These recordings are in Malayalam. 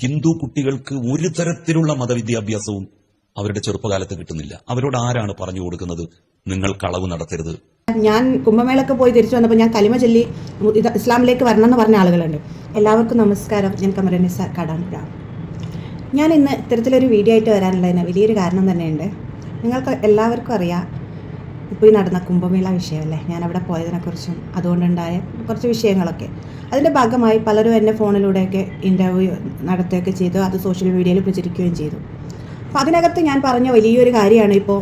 ഹിന്ദു കുട്ടികൾക്ക് ഒരു തരത്തിലുള്ള മതവിദ്യാഭ്യാസവും അവരുടെ ചെറുപ്പകാലത്ത് കിട്ടുന്നില്ല. അവരോട് ആരാണ് പറഞ്ഞു കൊടുക്കുന്നത് നിങ്ങൾ കളവ് നടത്തരുത്? ഞാൻ കുംഭമേളക്ക് പോയി തിരിച്ചു വന്നപ്പോൾ ഞാൻ കലിമ ചൊല്ലി ഇസ്ലാമിലേക്ക് വരണം എന്ന് പറഞ്ഞ ആളുകളുണ്ട്. എല്ലാവർക്കും നമസ്കാരം. ഞാൻ കമറുന്നിസ കാടാമ്പുഴ. ഞാൻ ഇന്ന് ഇത്തരത്തിലൊരു വീഡിയോ ആയിട്ട് വരാനുള്ളതിന് വലിയൊരു കാരണം തന്നെയുണ്ട്. നിങ്ങൾക്ക് എല്ലാവർക്കും അറിയാം, ഇപ്പോൾ ഈ നടന്ന കുംഭമേള വിഷയമല്ലേ, ഞാൻ അവിടെ പോയതിനെക്കുറിച്ചും അതുകൊണ്ടുണ്ടായ കുറച്ച് വിഷയങ്ങളൊക്കെ. അതിൻ്റെ ഭാഗമായി പലരും എന്നെ ഫോണിലൂടെയൊക്കെ ഇൻ്റർവ്യൂ നടത്തുകയൊക്കെ ചെയ്തു, അത് സോഷ്യൽ മീഡിയയിൽ പ്രചരിക്കുകയും ചെയ്തു. അപ്പോൾ അതിനകത്ത് ഞാൻ പറഞ്ഞ വലിയൊരു കാര്യമാണ് ഇപ്പോൾ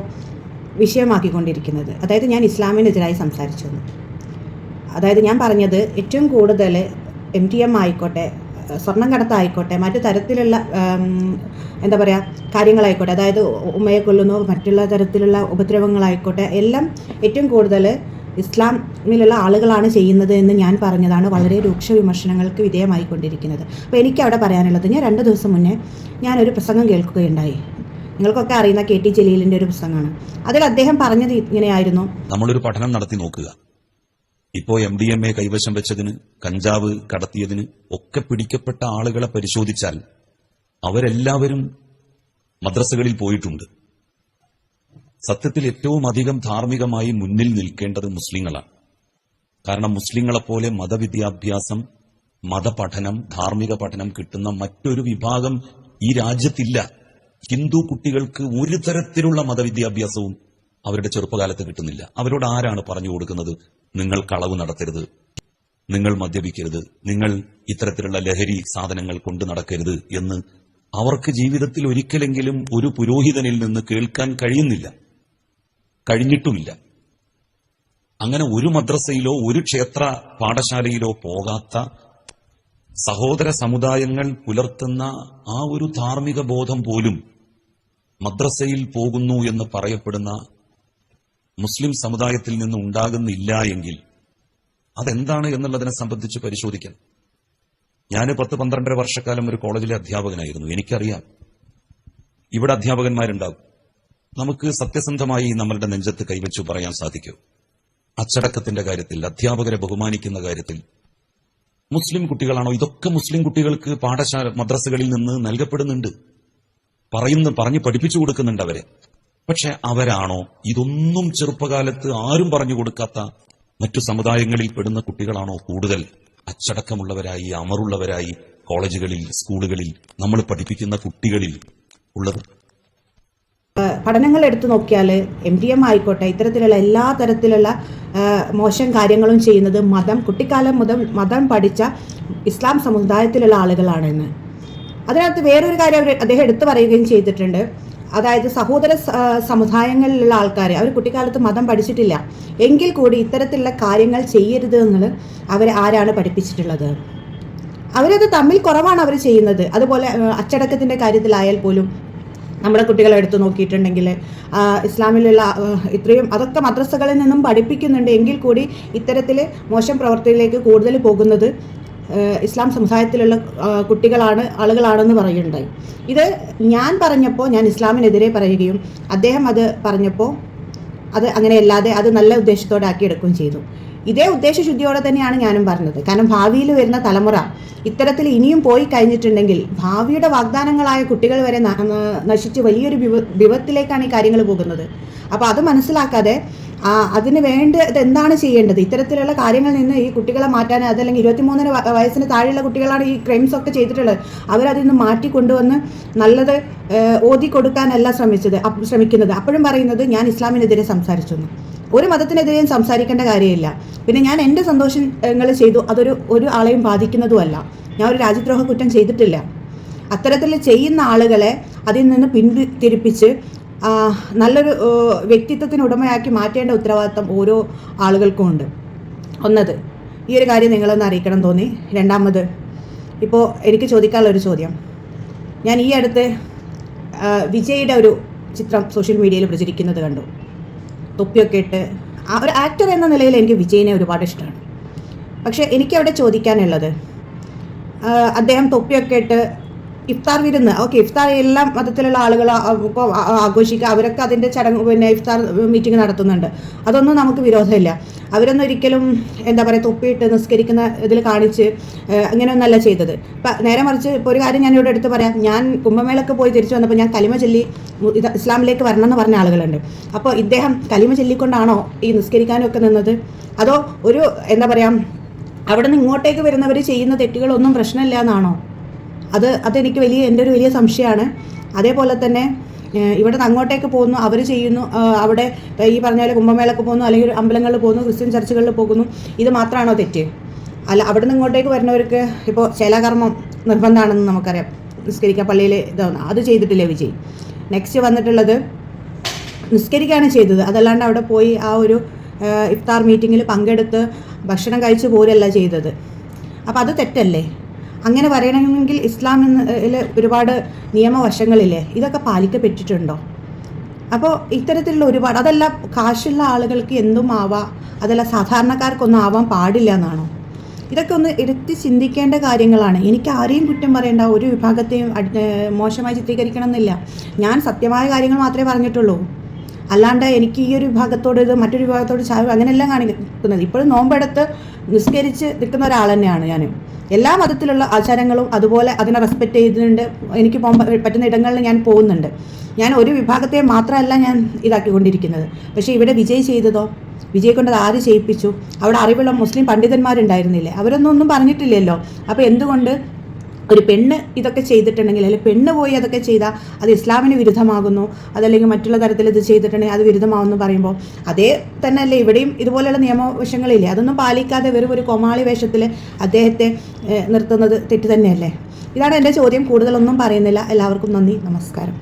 വിഷയമാക്കിക്കൊണ്ടിരിക്കുന്നത്. അതായത് ഞാൻ ഇസ്ലാമിനെതിരായി സംസാരിച്ചു. അതായത് ഞാൻ പറഞ്ഞത് ഏറ്റവും കൂടുതൽ MTM ആയിക്കോട്ടെ, സ്വർണം കടത്തായിക്കോട്ടെ, മറ്റു തരത്തിലുള്ള എന്താ പറയുക കാര്യങ്ങളായിക്കോട്ടെ, അതായത് ഉമ്മയെ കൊല്ലുന്നു, മറ്റുള്ള തരത്തിലുള്ള ഉപദ്രവങ്ങളായിക്കോട്ടെ, എല്ലാം ഏറ്റവും കൂടുതൽ ഇസ്ലാമിലുള്ള ആളുകളാണ് ചെയ്യുന്നത് എന്ന് ഞാൻ പറഞ്ഞതാണ് വളരെ രൂക്ഷ വിമർശനങ്ങൾക്ക് വിധേയമായിക്കൊണ്ടിരിക്കുന്നത്. അപ്പോൾ എനിക്ക് അവിടെ പറയാനുള്ളത്, ഞാൻ 2 ദിവസം മുന്നേ ഞാനൊരു പ്രസംഗം കേൾക്കുകയുണ്ടായി. നിങ്ങൾക്കൊക്കെ അറിയുന്ന KT ജലീലിൻ്റെ ഒരു പുസ്തകമാണ്. അതിൽ അദ്ദേഹം പറഞ്ഞത് ഇങ്ങനെയായിരുന്നു: നമ്മളൊരു പഠനം നടത്തി നോക്കുക. ഇപ്പോൾ MDMA കൈവശം വെച്ചതിന്, കഞ്ചാവ് കടത്തിയതിന് ഒക്കെ പിടിക്കപ്പെട്ട ആളുകളെ പരിശോധിച്ചാൽ അവരെല്ലാവരും മദ്രസകളിൽ പോയിട്ടുണ്ട്. സത്യത്തിൽ ഏറ്റവും അധികം ധാർമ്മികമായി മുന്നിൽ നിൽക്കേണ്ടത് മുസ്ലിങ്ങളാണ്. കാരണം മുസ്ലിങ്ങളെപ്പോലെ മതവിദ്യാഭ്യാസം, മതപഠനം, ധാർമ്മിക പഠനം കിട്ടുന്ന മറ്റൊരു വിഭാഗം ഈ രാജ്യത്തില്ല. ഹിന്ദു കുട്ടികൾക്ക് ഒരു തരത്തിലുള്ള മതവിദ്യാഭ്യാസവും അവരുടെ ചെറുപ്പകാലത്ത് കിട്ടുന്നില്ല. അവരോട് ആരാണ് പറഞ്ഞു കൊടുക്കുന്നത് നിങ്ങൾ കളവ് നടത്തരുത്, നിങ്ങൾ മദ്യപിക്കരുത്, നിങ്ങൾ ഇത്തരത്തിലുള്ള ലഹരി സാധനങ്ങൾ കൊണ്ട് നടക്കരുത് എന്ന് അവർക്ക് ജീവിതത്തിൽ ഒരിക്കലെങ്കിലും ഒരു പുരോഹിതനിൽ നിന്ന് കേൾക്കാൻ കഴിഞ്ഞിട്ടുമില്ല. അങ്ങനെ ഒരു മദ്രസയിലോ ഒരു ക്ഷേത്ര പാഠശാലയിലോ പോകാത്ത സഹോദര സമുദായങ്ങൾ പുലർത്തുന്ന ആ ഒരു ധാർമ്മിക ബോധം പോലും മദ്രസയിൽ പോകുന്നു എന്ന് പറയപ്പെടുന്ന മുസ്ലിം സമുദായത്തിൽ നിന്ന് ഉണ്ടാകുന്നില്ല എങ്കിൽ അതെന്താണ് എന്നുള്ളതിനെ സംബന്ധിച്ച് പരിശോധിക്കണം. ഞാൻ 10-12 വർഷക്കാലം ഒരു കോളേജിലെ അധ്യാപകനായിരുന്നു. എനിക്കറിയാം, ഇവിടെ അധ്യാപകന്മാരുണ്ടാകും. നമുക്ക് സത്യസന്ധമായി നമ്മളുടെ നെഞ്ചത്ത് കൈവച്ചു പറയാൻ സാധിക്കും, അച്ചടക്കത്തിന്റെ കാര്യത്തിൽ, അധ്യാപകരെ ബഹുമാനിക്കുന്ന കാര്യത്തിൽ മുസ്ലിം കുട്ടികളാണോ? ഇതൊക്കെ മുസ്ലിം കുട്ടികൾക്ക് പാഠശാല മദ്രസകളിൽ നിന്ന് നൽകപ്പെടുന്നുണ്ട്, പറഞ്ഞ് പഠിപ്പിച്ചു കൊടുക്കുന്നുണ്ട് അവരെ. പക്ഷെ അവരാണോ? ഇതൊന്നും ചെറുപ്പകാലത്ത് ആരും പറഞ്ഞു കൊടുക്കാത്ത മറ്റു സമുദായങ്ങളിൽ പെടുന്ന കുട്ടികളാണോ കൂടുതൽ അച്ചടക്കമുള്ളവരായി, അമറുള്ളവരായി കോളേജുകളിൽ, സ്കൂളുകളിൽ നമ്മൾ പഠിപ്പിക്കുന്ന കുട്ടികളിൽ ഉള്ളത്? പഠനങ്ങൾ എടുത്തു നോക്കിയാൽ MTM ആയിക്കോട്ടെ, ഇത്തരത്തിലുള്ള എല്ലാ തരത്തിലുള്ള മോശം കാര്യങ്ങളും ചെയ്യുന്നത് കുട്ടിക്കാലം മുതൽ മതം പഠിച്ച ഇസ്ലാം സമുദായത്തിലുള്ള ആളുകളാണെന്ന്. അതിനകത്ത് വേറൊരു കാര്യം അദ്ദേഹം എടുത്തു പറയുകയും ചെയ്തിട്ടുണ്ട്. അതായത് സഹോദര സമുദായങ്ങളിലുള്ള ആൾക്കാർ, അവർ കുട്ടിക്കാലത്ത് മതം പഠിച്ചിട്ടില്ല എങ്കിൽ കൂടി ഇത്തരത്തിലുള്ള കാര്യങ്ങൾ ചെയ്യരുത് എന്നുള്ളത് അവരെ ആരാണ് പഠിപ്പിച്ചിട്ടുള്ളത്? അവരത് തമ്മിൽ കുറവാണ് അവർ ചെയ്യുന്നത്. അതുപോലെ അച്ചടക്കത്തിൻ്റെ കാര്യത്തിലായാൽ പോലും നമ്മുടെ കുട്ടികളെ എടുത്തു നോക്കിയിട്ടുണ്ടെങ്കിൽ ഇസ്ലാമിലുള്ള ഇത്രയും അതൊക്കെ മദ്രസകളിൽ നിന്നും പഠിപ്പിക്കുന്നുണ്ട് എങ്കിൽ കൂടി ഇത്തരത്തിൽ മോശം പ്രവർത്തിയിലേക്ക് കൂടുതൽ പോകുന്നത് ഇസ്ലാം സമുദായത്തിലുള്ള ആളുകളാണെന്ന് പറയുന്നുണ്ടായി. ഇത് ഞാൻ പറഞ്ഞപ്പോൾ ഞാൻ ഇസ്ലാമിനെതിരെ പറയുകയും അദ്ദേഹം അത് പറഞ്ഞപ്പോൾ അത് അങ്ങനെയല്ലാതെ അത് നല്ല ഉദ്ദേശത്തോടെ ആക്കിയെടുക്കുകയും ചെയ്തു. ഇതേ ഉദ്ദേശശുദ്ധിയോടെ തന്നെയാണ് ഞാനും പറഞ്ഞത്. കാരണം ഭാവിയിൽ വരുന്ന തലമുറ ഇത്തരത്തിൽ ഇനിയും പോയി കഴിഞ്ഞിട്ടുണ്ടെങ്കിൽ ഭാവിയുടെ വാഗ്ദാനങ്ങളായ കുട്ടികൾ വരെ നശിച്ച് വലിയൊരു വിപത്തിലേക്കാണ് ഈ കാര്യങ്ങൾ പോകുന്നത്. അപ്പോൾ അത് മനസ്സിലാക്കാതെ അതിന് വേണ്ടത് എന്താണ് ചെയ്യേണ്ടത്, ഇത്തരത്തിലുള്ള കാര്യങ്ങളിൽ നിന്ന് ഈ കുട്ടികളെ മാറ്റാൻ, അതല്ലെങ്കിൽ 23 വയസ്സിന് താഴെയുള്ള കുട്ടികളാണ് ഈ ക്രൈംസ് ഒക്കെ ചെയ്തിട്ടുള്ളത്, അവരതിൽ നിന്ന് മാറ്റിക്കൊണ്ടുവന്ന് നല്ലത് ഓതി കൊടുക്കാനല്ല ശ്രമിക്കുന്നത്. അപ്പോഴും പറയുന്നത് ഞാൻ ഇസ്ലാമിനെതിരെ സംസാരിച്ചു. ഒരു മതത്തിനെതിരെയും സംസാരിക്കേണ്ട കാര്യമില്ല. പിന്നെ ഞാൻ എൻ്റെ സന്തോഷങ്ങൾ ചെയ്തു, ഒരു ആളെയും ബാധിക്കുന്നതുമല്ല. ഞാൻ ഒരു രാജ്യദ്രോഹ കുറ്റം ചെയ്തിട്ടില്ല. അത്തരത്തിൽ ചെയ്യുന്ന ആളുകളെ അതിൽ നിന്ന് പിന്തിരിപ്പിച്ച് നല്ലൊരു വ്യക്തിത്വത്തിന് ഉടമയാക്കി മാറ്റേണ്ട ഉത്തരവാദിത്തം ഓരോ ആളുകൾക്കും ഉണ്ട്. ഒന്നത്, ഈ ഒരു കാര്യം നിങ്ങളൊന്ന് അറിയിക്കണം തോന്നി. രണ്ടാമത്, ഇപ്പോൾ എനിക്ക് ചോദിക്കാനുള്ളൊരു ചോദ്യം, ഞാൻ ഈ അടുത്ത് വിജയുടെ ഒരു ചിത്രം സോഷ്യൽ മീഡിയയിൽ പ്രചരിക്കുന്നത് കണ്ടു. തൊപ്പിയൊക്കെ ഇട്ട് ഒരു ആക്ടർ എന്ന നിലയിൽ എനിക്ക് വിജയിനെ ഒരുപാട് ഇഷ്ടമാണ്. പക്ഷേ എനിക്കവിടെ ചോദിക്കാനുള്ളത്, അദ്ദേഹം തൊപ്പിയൊക്കെ ഇട്ട് ഇഫ്താർ വിരുന്ന്, ഓക്കെ, ഇഫ്താർ എല്ലാ മതത്തിലുള്ള ആളുകൾ ആഘോഷിക്കുക, അവരൊക്കെ അതിൻ്റെ ചടങ്ങ് പിന്നെ ഇഫ്താർ മീറ്റിംഗ് നടത്തുന്നുണ്ട്. അതൊന്നും നമുക്ക് വിരോധമില്ല. അവരൊന്നും ഒരിക്കലും എന്താ പറയുക തൊപ്പിയിട്ട് നിസ്കരിക്കുന്ന ഇതിൽ കാണിച്ച് അങ്ങനെയൊന്നല്ല ചെയ്തത്. ഇപ്പം നേരെ മറിച്ച് ഇപ്പോൾ ഒരു കാര്യം ഞാനിവിടെ എടുത്ത് പറയാം. ഞാൻ കുംഭമേളക്ക് പോയി തിരിച്ചു വന്നപ്പോൾ ഞാൻ കലിമ ചൊല്ലി ഇസ്ലാമിലേക്ക് വരണം എന്ന് പറഞ്ഞ ആളുകളുണ്ട്. അപ്പോൾ ഇദ്ദേഹം കലിമ ചൊല്ലിക്കൊണ്ടാണോ ഈ നിസ്കരിക്കാനും ഒക്കെ നിന്നത്? അതോ ഒരു എന്താ പറയുക അവിടെ നിന്ന് ഇങ്ങോട്ടേക്ക് വരുന്നവർ ചെയ്യുന്ന തെറ്റുകളൊന്നും പ്രശ്നമില്ല എന്നാണോ? അതെനിക്ക് എൻ്റെ ഒരു വലിയ സംശയമാണ്. അതേപോലെ തന്നെ ഇവിടെ നിന്ന് അങ്ങോട്ടേക്ക് പോകുന്നു, അവർ ചെയ്യുന്നു, അവിടെ ഈ പറഞ്ഞ പോലെ കുംഭമേളക്ക് പോകുന്നു, അല്ലെങ്കിൽ അമ്പലങ്ങളിൽ പോകുന്നു, ക്രിസ്ത്യൻ ചർച്ചുകളിൽ പോകുന്നു, ഇത് മാത്രമാണോ തെറ്റ്? അല്ല, അവിടെ നിന്ന് ഇങ്ങോട്ടേക്ക് വരുന്നവർക്ക് ഇപ്പോൾ ശേലാകർമ്മം നിർബന്ധമാണെന്ന് നമുക്കറിയാം, നിസ്കരിക്കാൻ പള്ളിയിൽ ഇതാവുന്നു, അത് ചെയ്തിട്ടില്ലേ വിജയ്? നെക്സ്റ്റ് വന്നിട്ടുള്ളത് നിസ്കരിക്കുകയാണ് ചെയ്തത്, അതല്ലാണ്ട് അവിടെ പോയി ആ ഒരു ഇഫ്താർ മീറ്റിങ്ങിൽ പങ്കെടുത്ത് ഭക്ഷണം കഴിച്ച് പോരല്ല ചെയ്തത്. അപ്പോൾ അത് തെറ്റല്ലേ? അങ്ങനെ പറയണമെങ്കിൽ ഇസ്ലാമിൽ ഒരുപാട് നിയമവശങ്ങളില്ലേ, ഇതൊക്കെ പാലിക്കപ്പെട്ടിട്ടുണ്ടോ? അപ്പോൾ ഇത്തരത്തിലുള്ള ഒരുപാട്, അതല്ല കാശുള്ള ആളുകൾക്ക് എന്തും ആവാം, അതല്ല സാധാരണക്കാർക്കൊന്നും ആവാൻ പാടില്ല എന്നാണോ? ഇതൊക്കെ ഒന്ന് എടുത്ത് ചിന്തിക്കേണ്ട കാര്യങ്ങളാണ്. എനിക്ക് ആരെയും കുറ്റം പറയേണ്ട, ഒരു വിഭാഗത്തെയും മോശമായി ചിത്രീകരിക്കണം എന്നില്ല. ഞാൻ സത്യമായ കാര്യങ്ങൾ മാത്രമേ പറഞ്ഞിട്ടുള്ളൂ. അല്ലാണ്ട് എനിക്ക് ഈ ഒരു വിഭാഗത്തോട് ഇത് മറ്റൊരു വിഭാഗത്തോട് ചായ അങ്ങനെയെല്ലാം കാണിക്കുന്നത്. ഇപ്പോഴും നോമ്പെടുത്ത് നിസ്കരിച്ച് നിൽക്കുന്ന ഒരാൾ തന്നെയാണ് ഞാൻ. എല്ലാ മതത്തിലുള്ള ആചാരങ്ങളും അതുപോലെ അതിനെ റെസ്പെക്റ്റ് ചെയ്തിട്ടുണ്ട്. എനിക്ക് പോകാൻ പറ്റുന്ന ഇടങ്ങളിൽ ഞാൻ പോകുന്നുണ്ട്. ഞാൻ ഒരു വിഭാഗത്തെ മാത്രമല്ല ഞാൻ ഇതാക്കിക്കൊണ്ടിരിക്കുന്നത്. പക്ഷേ ഇവിടെ വിജയ് ചെയ്തതോ? വിജയ് കൊണ്ട് അത് ആര് ചെയ്യിപ്പിച്ചു? അവിടെ അറിവുള്ള മുസ്ലിം പണ്ഡിതന്മാരുണ്ടായിരുന്നില്ലേ? അവരൊന്നും പറഞ്ഞിട്ടില്ലല്ലോ. അപ്പോൾ എന്തുകൊണ്ട് ഒരു പെണ്ണ് ഇതൊക്കെ ചെയ്തിട്ടുണ്ടെങ്കിൽ, അല്ലെങ്കിൽ പെണ്ണ് പോയി അതൊക്കെ ചെയ്താൽ അത് ഇസ്ലാമിന് വിരുദ്ധമാകുന്നു, അതല്ലെങ്കിൽ മറ്റുള്ള തരത്തിൽ ഇത് ചെയ്തിട്ടുണ്ടെങ്കിൽ അത് വിരുദ്ധമാകുമെന്ന് പറയുമ്പോൾ അതേ തന്നെ അല്ലേ ഇവിടെയും ഇതുപോലെയുള്ള നിയമവശങ്ങളില്ലേ? അതൊന്നും പാലിക്കാതെ വെറും ഒരു കോമാളി വേഷത്തിൽ അദ്ദേഹത്തെ നിർത്തുന്നത് തെറ്റ് തന്നെയല്ലേ? ഇതാണ് എൻ്റെ ചോദ്യം. കൂടുതലൊന്നും പറയുന്നില്ല. എല്ലാവർക്കും നന്ദി, നമസ്കാരം.